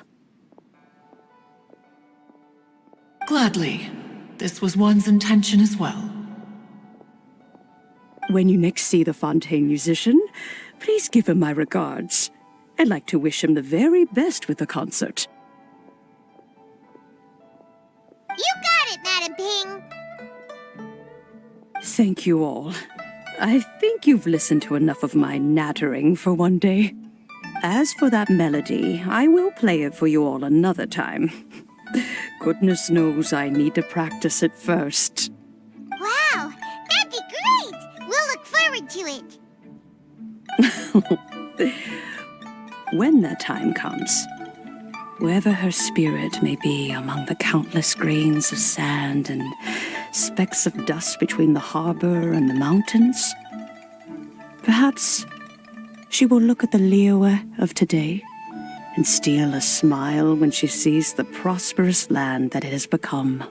[SPEAKER 7] Gladly. This was one's intention as well.
[SPEAKER 1] When you next see the Fontaine musician, please give him my regards. I'd like to wish him the very best with the concert.
[SPEAKER 3] You got it, Madam Ping.
[SPEAKER 1] Thank you all. I think you've listened to enough of my nattering for one day. As for that melody, I will play it for you all another time. Goodness knows I need to practice it first.
[SPEAKER 3] Wow, that'd be great. We'll look forward to it.
[SPEAKER 1] When that time comes, wherever her spirit may be among the countless grains of sand and specks of dust between the harbor and the mountains, perhaps she will look at the Liyue of today and steal a smile when she sees the prosperous land that it has become.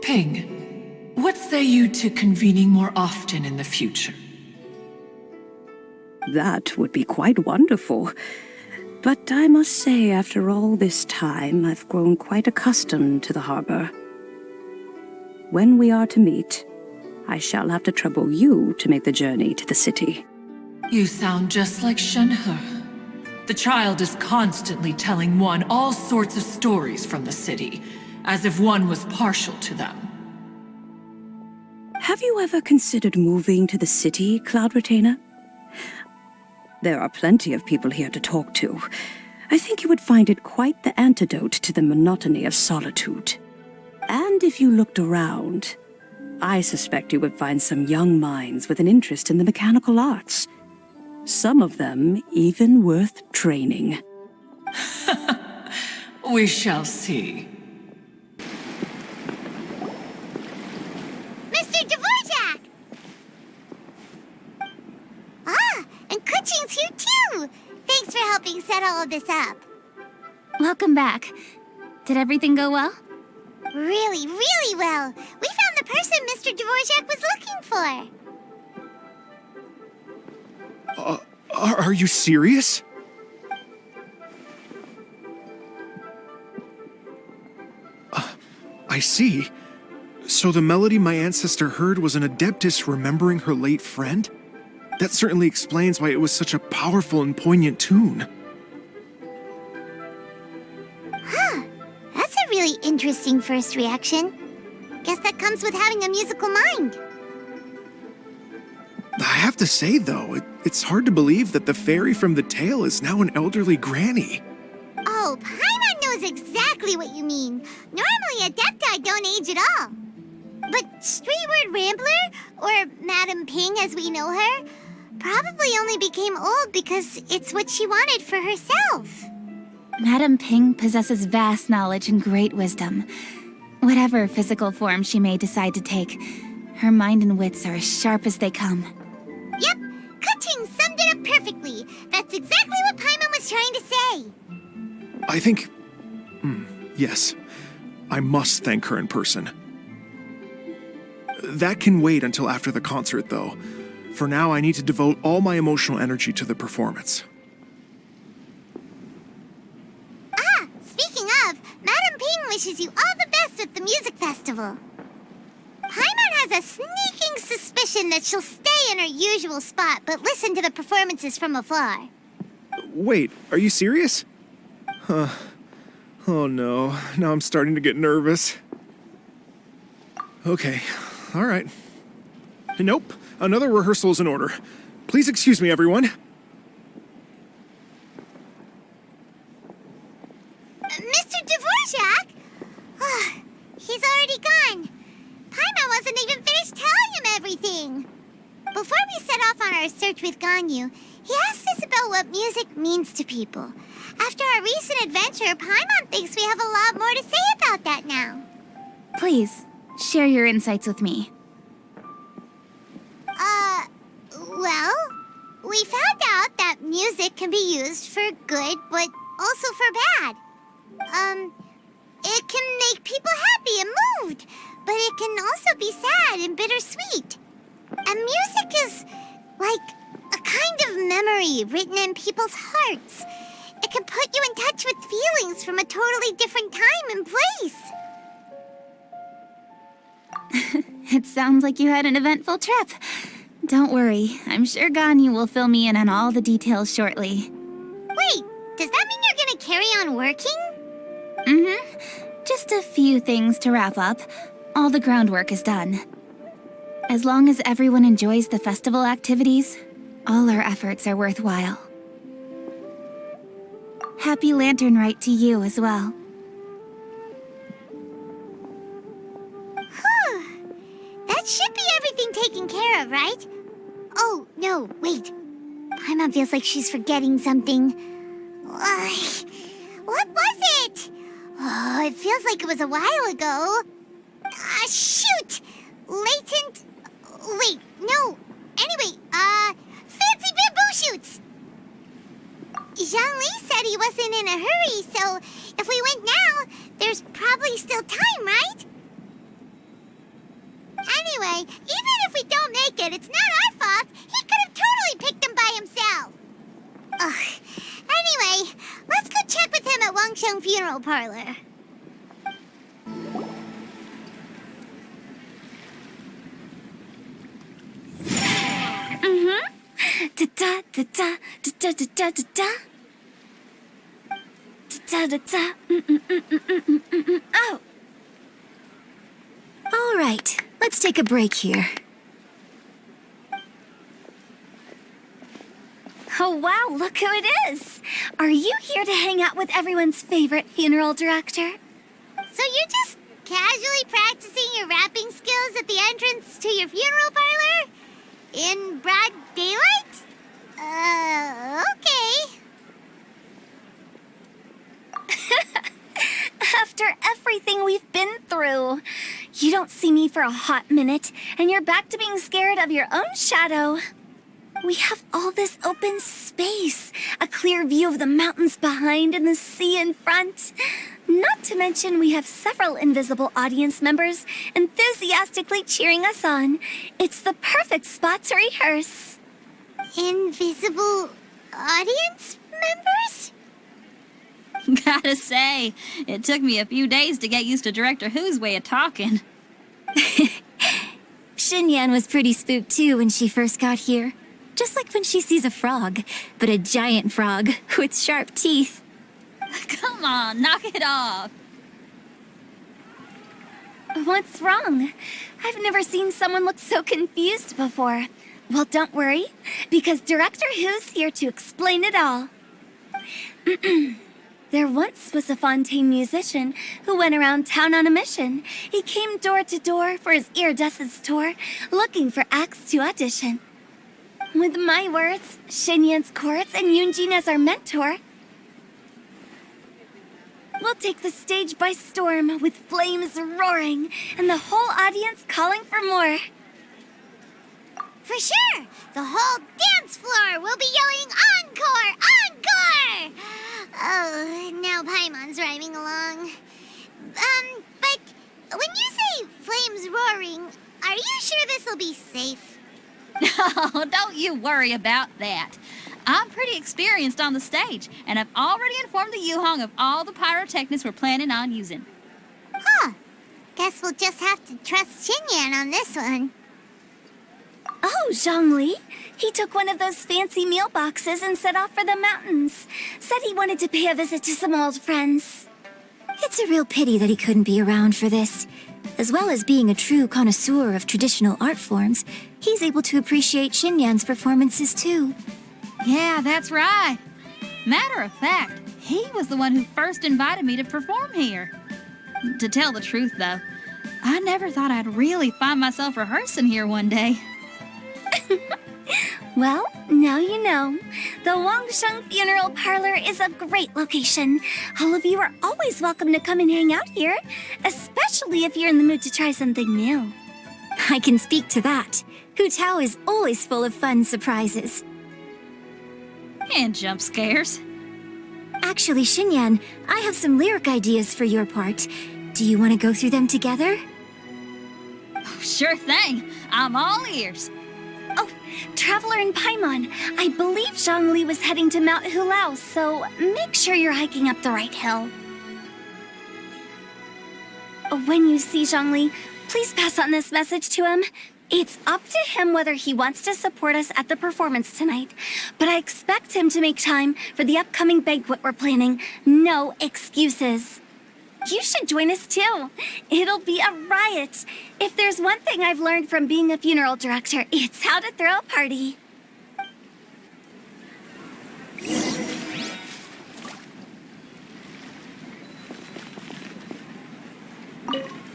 [SPEAKER 7] Ping, what say you to convening more often in the future?
[SPEAKER 1] That would be quite wonderful. But I must say, after all this time, I've grown quite accustomed to the harbor. When we are to meet, I shall have to trouble you to make the journey to the city.
[SPEAKER 7] You sound just like Shenhe. The child is constantly telling one all sorts of stories from the city, as if one was partial to them.
[SPEAKER 1] Have you ever considered moving to the city, Cloud Retainer? There are plenty of people here to talk to. I think you would find it quite the antidote to the monotony of solitude. And if you looked around, I suspect you would find some young minds with an interest in the mechanical arts. Some of them even worth training.
[SPEAKER 7] We shall see.
[SPEAKER 3] Mr. Dvorak! Ah, and Kuching's here too! Thanks for helping set all of this up.
[SPEAKER 8] Welcome back. Did everything go well?
[SPEAKER 3] Really, really well. We found the person Mr. Dvorak was looking for.
[SPEAKER 9] Are you serious? I see. So the melody my ancestor heard was an adeptus remembering her late friend? That certainly explains why it was such a powerful and poignant tune.
[SPEAKER 3] Huh. That's a really interesting first reaction. Guess that comes with having a musical mind.
[SPEAKER 9] I have to say, though, it's hard to believe that the fairy from the tale is now an elderly granny.
[SPEAKER 3] Oh, Paimon knows exactly what you mean. Normally, Adepti don't age at all. But Streetward Rambler, or Madam Ping as we know her, probably only became old because it's what she wanted for herself.
[SPEAKER 8] Madam Ping possesses vast knowledge and great wisdom. Whatever physical form she may decide to take, her mind and wits are as sharp as they come.
[SPEAKER 3] Yep, Kuching summed it up perfectly. That's exactly what Paimon was trying to say.
[SPEAKER 9] I think... yes. I must thank her in person. That can wait until after the concert, though. For now, I need to devote all my emotional energy to the performance.
[SPEAKER 3] Ah, speaking of, Madam Ping wishes you all the best at the music festival. Paimon has a sneaking suspicion that she'll stay in her usual spot, but listen to the performances from afar.
[SPEAKER 9] Wait, are you serious? Huh. Oh no, now I'm starting to get nervous. Okay, alright. Nope, another rehearsal is in order. Please excuse me, everyone.
[SPEAKER 3] everything. Before we set off on our search with Ganyu, he asked us about what music means to people. After our recent adventure, Paimon thinks we have a lot more to say about that now.
[SPEAKER 8] Please, share your insights with me.
[SPEAKER 3] Well, we found out that music can be used for good, but also for bad. It can make people happy and moved, but it can also be sad and bittersweet. And music is like a kind of memory written in people's hearts. It can put you in touch with feelings from a totally different time and place.
[SPEAKER 8] It sounds like you had an eventful trip. Don't worry, I'm sure Ganyu will fill me in on all the details shortly.
[SPEAKER 3] Wait, does that mean you're gonna carry on working?
[SPEAKER 8] Just a few things to wrap up. All the groundwork is done. As long as everyone enjoys the festival activities, all our efforts are worthwhile. Happy Lantern Rite to you as well.
[SPEAKER 3] That should be everything taken care of, right? Oh, no, wait. Paimon feels like she's forgetting something. What was it? Oh, it feels like it was a while ago. Shoot! Latent... Wait, no. Anyway, fancy bamboo shoots! Zhangli said he wasn't in a hurry, so if we went now, there's probably still time, right? Anyway, even if we don't make it, it's not our fault. He could have totally picked them by himself. Ugh. Anyway, let's go check with him at Wangsheng Funeral Parlor.
[SPEAKER 4] Da da da da da da da da da. Da da da. Oh. All right, let's take a break here. Oh wow, look who it is! Are you here to hang out with everyone's favorite funeral director?
[SPEAKER 3] So you're just casually practicing your rapping skills at the entrance to your funeral parlor? In broad daylight? Okay.
[SPEAKER 4] After everything we've been through, you don't see me for a hot minute, and you're back to being scared of your own shadow. We have all this open space, a clear view of the mountains behind and the sea in front. Not to mention we have several invisible audience members enthusiastically cheering us on. It's the perfect spot to rehearse.
[SPEAKER 3] Invisible audience members?
[SPEAKER 10] Gotta say, it took me a few days to get used to Director Who's way of talking.
[SPEAKER 4] Xinyan was pretty spooked too when she first got here. Just like when she sees a frog, but a giant frog with sharp teeth.
[SPEAKER 10] Come on, knock it off.
[SPEAKER 4] What's wrong? I've never seen someone look so confused before. Well, don't worry, because Director Who's here to explain it all. There once was a Fontaine musician who went around town on a mission. He came door to door for his iridescence tour, looking for acts to audition. With my words, Xinyan's chorus, and Yunjin as our mentor, we'll take the stage by storm with flames roaring and the whole audience calling for more.
[SPEAKER 3] For sure! The whole dance floor will be yelling encore! Encore! Oh, now Paimon's rhyming along. But when you say flames roaring, are you sure this will be safe?
[SPEAKER 10] No, don't you worry about that. I'm pretty experienced on the stage, and I've already informed the Yuhong of all the pyrotechnics we're planning on using.
[SPEAKER 3] Huh. Guess we'll just have to trust Xinyan on this one.
[SPEAKER 4] Oh, Zhongli. He took one of those fancy meal boxes and set off for the mountains. Said he wanted to pay a visit to some old friends. It's a real pity that he couldn't be around for this. As well as being a true connoisseur of traditional art forms, he's able to appreciate Xinyan's performances too.
[SPEAKER 10] Yeah, that's right. Matter of fact, he was the one who first invited me to perform here. To tell the truth, though, I never thought I'd really find myself rehearsing here one day.
[SPEAKER 3] Well, now you know. The Wangsheng Funeral Parlor is a great location. All of you are always welcome to come and hang out here, especially if you're in the mood to try something new. I can speak to that. Hu Tao is always full of fun surprises.
[SPEAKER 10] And jump scares.
[SPEAKER 3] Actually, Xinyan, I have some lyric ideas for your part. Do you want to go through them together?
[SPEAKER 10] Oh, sure thing. I'm all ears.
[SPEAKER 3] Oh, Traveler in Paimon, I believe Zhongli was heading to Mount Hulao, so make sure you're hiking up the right hill. When you see Zhongli, please pass on this message to him. It's up to him whether he wants to support us at the performance tonight, but I expect him to make time for the upcoming banquet we're planning. No excuses. You should join us too. It'll be a riot. If there's one thing I've learned from being a funeral director, it's how to throw a party.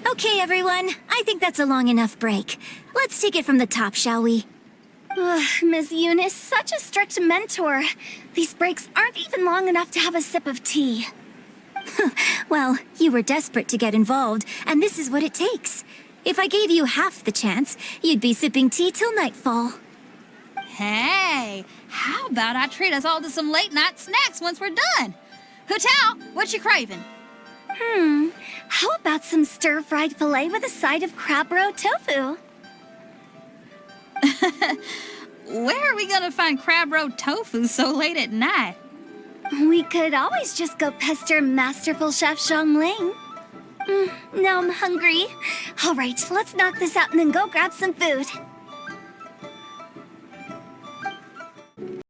[SPEAKER 3] Okay, everyone. I think that's a long enough break. Let's take it from the top, shall we? Ms. Eunice, such a strict mentor. These breaks aren't even long enough to have a sip of tea. Well, you were desperate to get involved, and this is what it takes. If I gave you half the chance, you'd be sipping tea till nightfall.
[SPEAKER 10] Hey, how about I treat us all to some late-night snacks once we're done? Hu Tao, what you craving?
[SPEAKER 3] How about some stir-fried filet with a side of crab roe tofu?
[SPEAKER 10] Where are we gonna find crab roe tofu so late at night?
[SPEAKER 3] We could always just go pester masterful chef Zhongling. Now I'm hungry. All right, let's knock this out and then go grab some food.